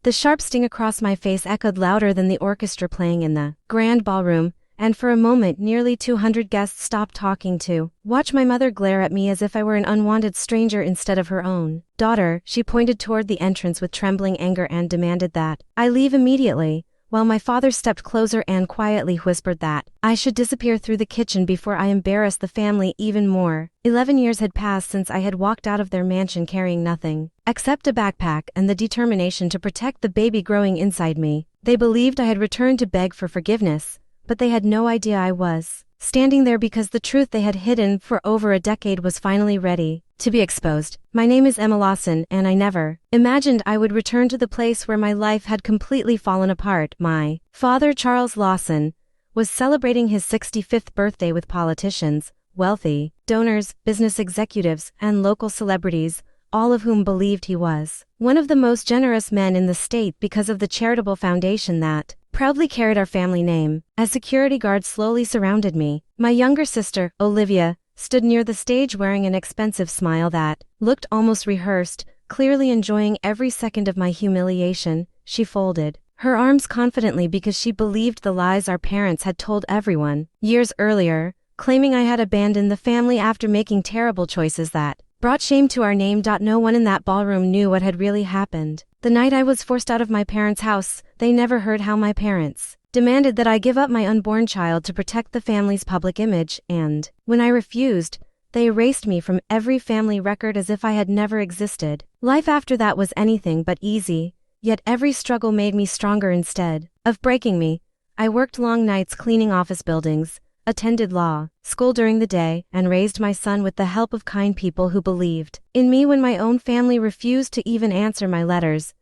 The sharp sting across my face echoed louder than the orchestra playing in the grand ballroom, and for a moment nearly 200 guests stopped talking to watch my mother glare at me as if I were an unwanted stranger instead of her own daughter. She pointed toward the entrance with trembling anger and demanded that I leave immediately, while my father stepped closer and quietly whispered that I should disappear through the kitchen before I embarrassed the family even more. 11 years had passed since I had walked out of their mansion carrying nothing except a backpack and the determination to protect the baby growing inside me. They believed I had returned to beg for forgiveness, but they had no idea I was standing there because the truth they had hidden for over a decade was finally ready to be exposed. My name is Emma Lawson, and I never imagined I would return to the place where my life had completely fallen apart. My father, Charles Lawson, was celebrating his 65th birthday with politicians, wealthy donors, business executives, and local celebrities, all of whom believed he was one of the most generous men in the state because of the charitable foundation that proudly carried our family name. As security guards slowly surrounded me, my younger sister, Olivia, stood near the stage wearing an expensive smile that looked almost rehearsed, clearly enjoying every second of my humiliation. She folded her arms confidently because she believed the lies our parents had told everyone years earlier, claiming I had abandoned the family after making terrible choices that brought shame to our name. No one in that ballroom knew what had really happened. The night I was forced out of my parents' house, they never heard how my parents demanded that I give up my unborn child to protect the family's public image, and when I refused, they erased me from every family record as if I had never existed. Life after that was anything but easy, yet every struggle made me stronger. Instead of breaking me, I worked long nights cleaning office buildings, attended law school during the day, and raised my son with the help of kind people who believed in me when my own family refused to even answer my letters.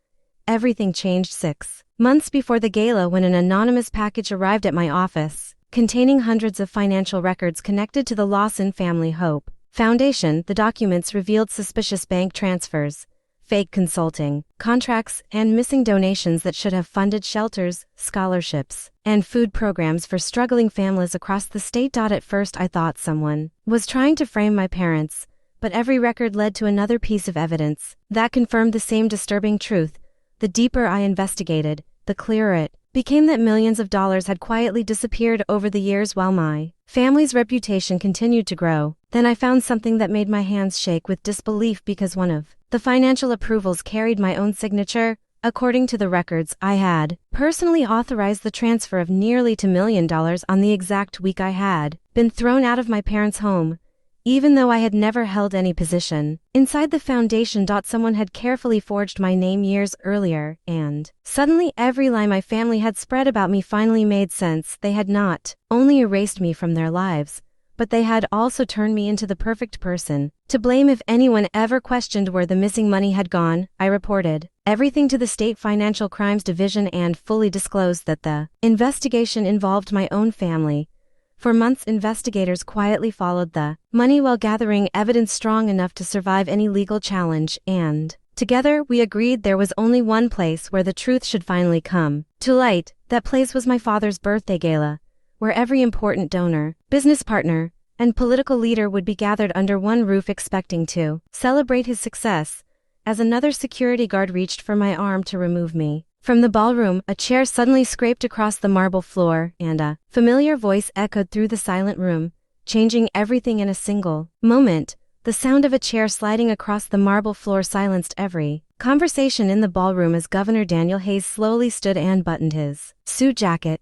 Everything changed 6 months before the gala when an anonymous package arrived at my office, containing hundreds of financial records connected to the Lawson Family Hope Foundation. The documents revealed suspicious bank transfers, fake consulting contracts, and missing donations that should have funded shelters, scholarships, and food programs for struggling families across the state. At first I thought someone was trying to frame my parents, but every record led to another piece of evidence that confirmed the same disturbing truth. The deeper I investigated, the clearer it became that millions of dollars had quietly disappeared over the years while my family's reputation continued to grow. Then I found something that made my hands shake with disbelief because one of the financial approvals carried my own signature. According to the records, I had personally authorized the transfer of nearly $2 million on the exact week I had been thrown out of my parents' home, even though I had never held any position inside the foundation. Someone had carefully forged my name years earlier, and suddenly every lie my family had spread about me finally made sense. They had not only erased me from their lives, but they had also turned me into the perfect person to blame if anyone ever questioned where the missing money had gone. I reported everything to the State Financial Crimes Division and fully disclosed that the investigation involved my own family. For months, investigators quietly followed the money while gathering evidence strong enough to survive any legal challenge, and together we agreed there was only one place where the truth should finally come to light. That place was my father's birthday gala, where every important donor, business partner, and political leader would be gathered under one roof expecting to celebrate his success. As another security guard reached for my arm to remove me from the ballroom, a chair suddenly scraped across the marble floor, and a familiar voice echoed through the silent room, changing everything in a single moment. The sound of a chair sliding across the marble floor silenced every conversation in the ballroom as Governor Daniel Hayes slowly stood and buttoned his suit jacket.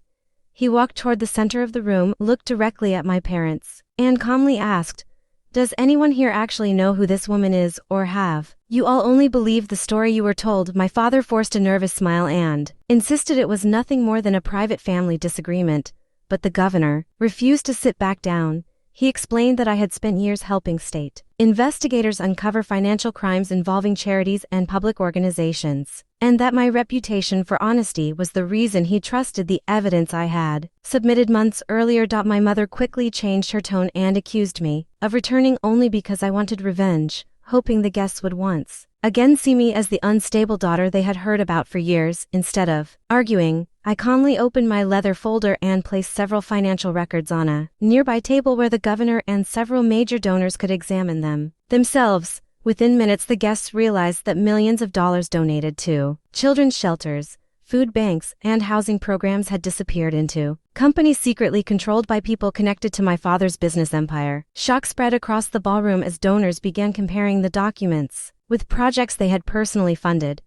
He walked toward the center of the room, looked directly at my parents, and calmly asked, "Does anyone here actually know who this woman is, or have you all only believed the story you were told?" My father forced a nervous smile and insisted it was nothing more than a private family disagreement, but the governor refused to sit back down. He explained that I had spent years helping state investigators uncover financial crimes involving charities and public organizations, and that my reputation for honesty was the reason he trusted the evidence I had submitted months earlier. My mother quickly changed her tone and accused me of returning only because I wanted revenge, hoping the guests would once again see me as the unstable daughter they had heard about for years. Instead of arguing, I calmly opened my leather folder and placed several financial records on a nearby table where the governor and several major donors could examine them themselves. Within minutes, the guests realized that millions of dollars donated to children's shelters, food banks, and housing programs had disappeared into companies secretly controlled by people connected to my father's business empire. Shock spread across the ballroom as donors began comparing the documents with projects they had personally funded,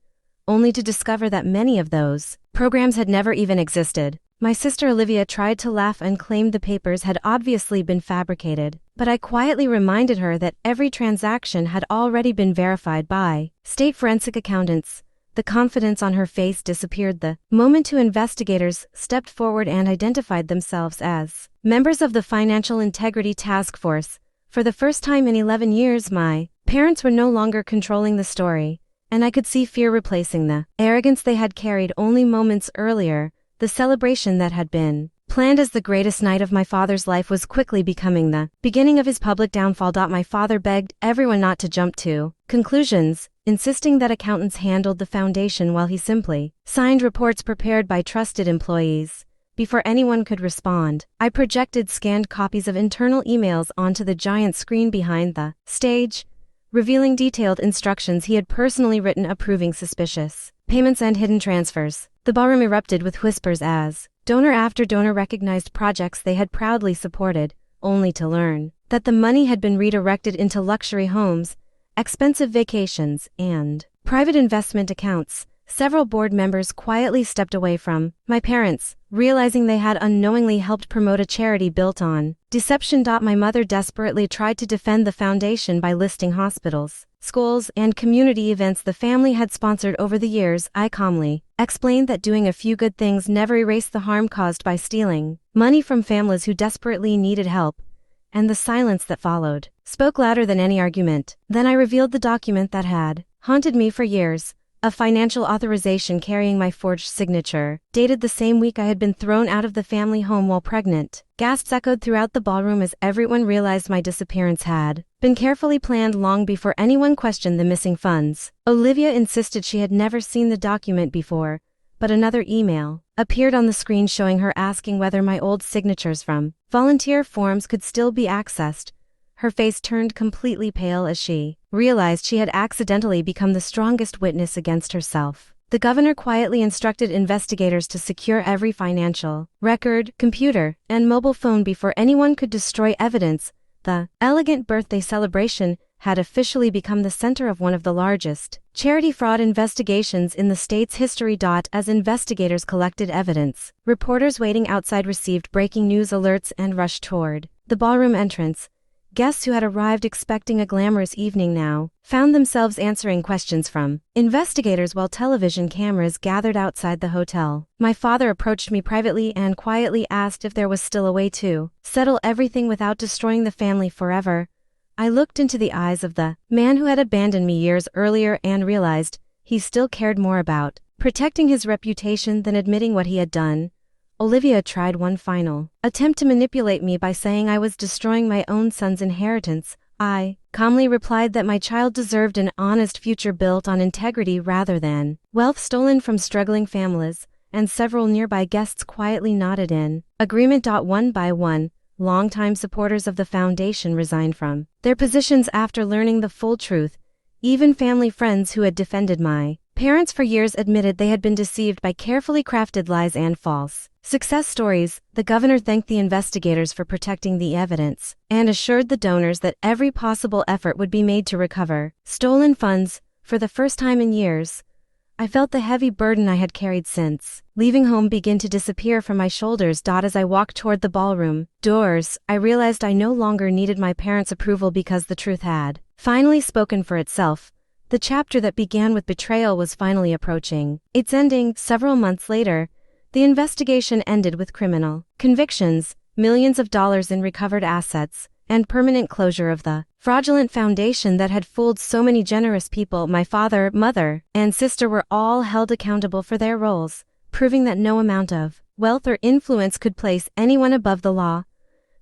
only to discover that many of those programs had never even existed. My sister Olivia tried to laugh and claimed the papers had obviously been fabricated, but I quietly reminded her that every transaction had already been verified by state forensic accountants. The confidence on her face disappeared the moment two investigators stepped forward and identified themselves as members of the Financial Integrity Task Force. For the first time in 11 years, my parents were no longer controlling the story, and I could see fear replacing the arrogance they had carried only moments earlier. The celebration that had been planned as the greatest night of my father's life was quickly becoming the beginning of his public downfall. My father begged everyone not to jump to conclusions, insisting that accountants handled the foundation while he simply signed reports prepared by trusted employees. Before anyone could respond, I projected scanned copies of internal emails onto the giant screen behind the stage, revealing detailed instructions he had personally written approving suspicious payments and hidden transfers. The ballroom erupted with whispers as donor after donor recognized projects they had proudly supported, only to learn that the money had been redirected into luxury homes, expensive vacations, and private investment accounts. Several board members quietly stepped away from my parents, realizing they had unknowingly helped promote a charity built on deception. My mother desperately tried to defend the foundation by listing hospitals, schools, and community events the family had sponsored over the years. I calmly explained that doing a few good things never erased the harm caused by stealing money from families who desperately needed help, and the silence that followed spoke louder than any argument. Then I revealed the document that had haunted me for years. A financial authorization carrying my forged signature, dated the same week I had been thrown out of the family home while pregnant. Gasps echoed throughout the ballroom as everyone realized my disappearance had been carefully planned long before anyone questioned the missing funds. Olivia insisted she had never seen the document before, but another email appeared on the screen showing her asking whether my old signatures from volunteer forms could still be accessed. Her face turned completely pale as she realized she had accidentally become the strongest witness against herself. The governor quietly instructed investigators to secure every financial record, computer, and mobile phone before anyone could destroy evidence. The elegant birthday celebration had officially become the center of one of the largest charity fraud investigations in the state's history. As investigators collected evidence, reporters waiting outside received breaking news alerts and rushed toward the ballroom entrance. Guests who had arrived expecting a glamorous evening now found themselves answering questions from investigators while television cameras gathered outside the hotel. My father approached me privately and quietly asked if there was still a way to settle everything without destroying the family forever. I looked into the eyes of the man who had abandoned me years earlier and realized he still cared more about protecting his reputation than admitting what he had done. Olivia tried one final attempt to manipulate me by saying I was destroying my own son's inheritance. I calmly replied that my child deserved an honest future built on integrity rather than wealth stolen from struggling families, and several nearby guests quietly nodded in agreement. One by one, longtime supporters of the foundation resigned from their positions after learning the full truth. Even family friends who had defended my parents for years admitted they had been deceived by carefully crafted lies and false success stories. The governor thanked the investigators for protecting the evidence and assured the donors that every possible effort would be made to recover stolen funds. For the first time in years, I felt the heavy burden I had carried since leaving home begin to disappear from my shoulders. As I walked toward the ballroom doors, I realized I no longer needed my parents' approval because the truth had finally spoken for itself. The chapter that began with betrayal was finally approaching its ending. Several months later, the investigation ended with criminal convictions, millions of dollars in recovered assets, and permanent closure of the fraudulent foundation that had fooled so many generous people. My father, mother, and sister were all held accountable for their roles, proving that no amount of wealth or influence could place anyone above the law.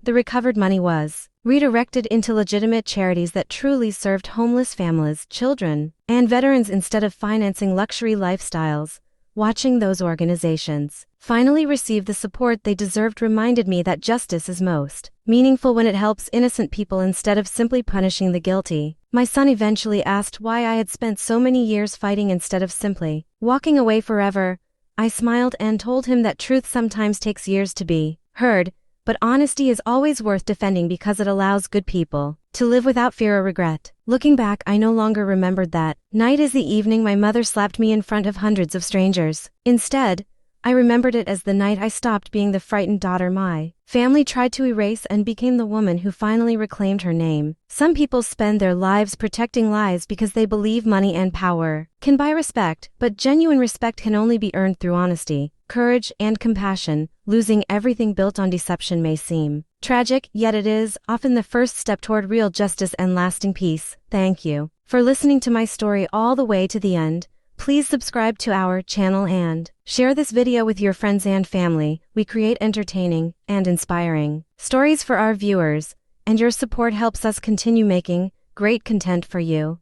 The recovered money was redirected into legitimate charities that truly served homeless families, children, and veterans instead of financing luxury lifestyles. Watching those organizations finally receive the support they deserved reminded me that justice is most meaningful when it helps innocent people instead of simply punishing the guilty. My son eventually asked why I had spent so many years fighting instead of simply walking away forever. I smiled and told him that truth sometimes takes years to be heard, but honesty is always worth defending because it allows good people to live without fear or regret. Looking back, I no longer remembered that night as the evening my mother slapped me in front of hundreds of strangers. Instead, I remembered it as the night I stopped being the frightened daughter my family tried to erase and became the woman who finally reclaimed her name. Some people spend their lives protecting lies because they believe money and power can buy respect, but genuine respect can only be earned through honesty, courage, and compassion. Losing everything built on deception may seem tragic, yet it is often the first step toward real justice and lasting peace. Thank you for listening to my story all the way to the end. Please subscribe to our channel and share this video with your friends and family. We create entertaining and inspiring stories for our viewers, and your support helps us continue making great content for you.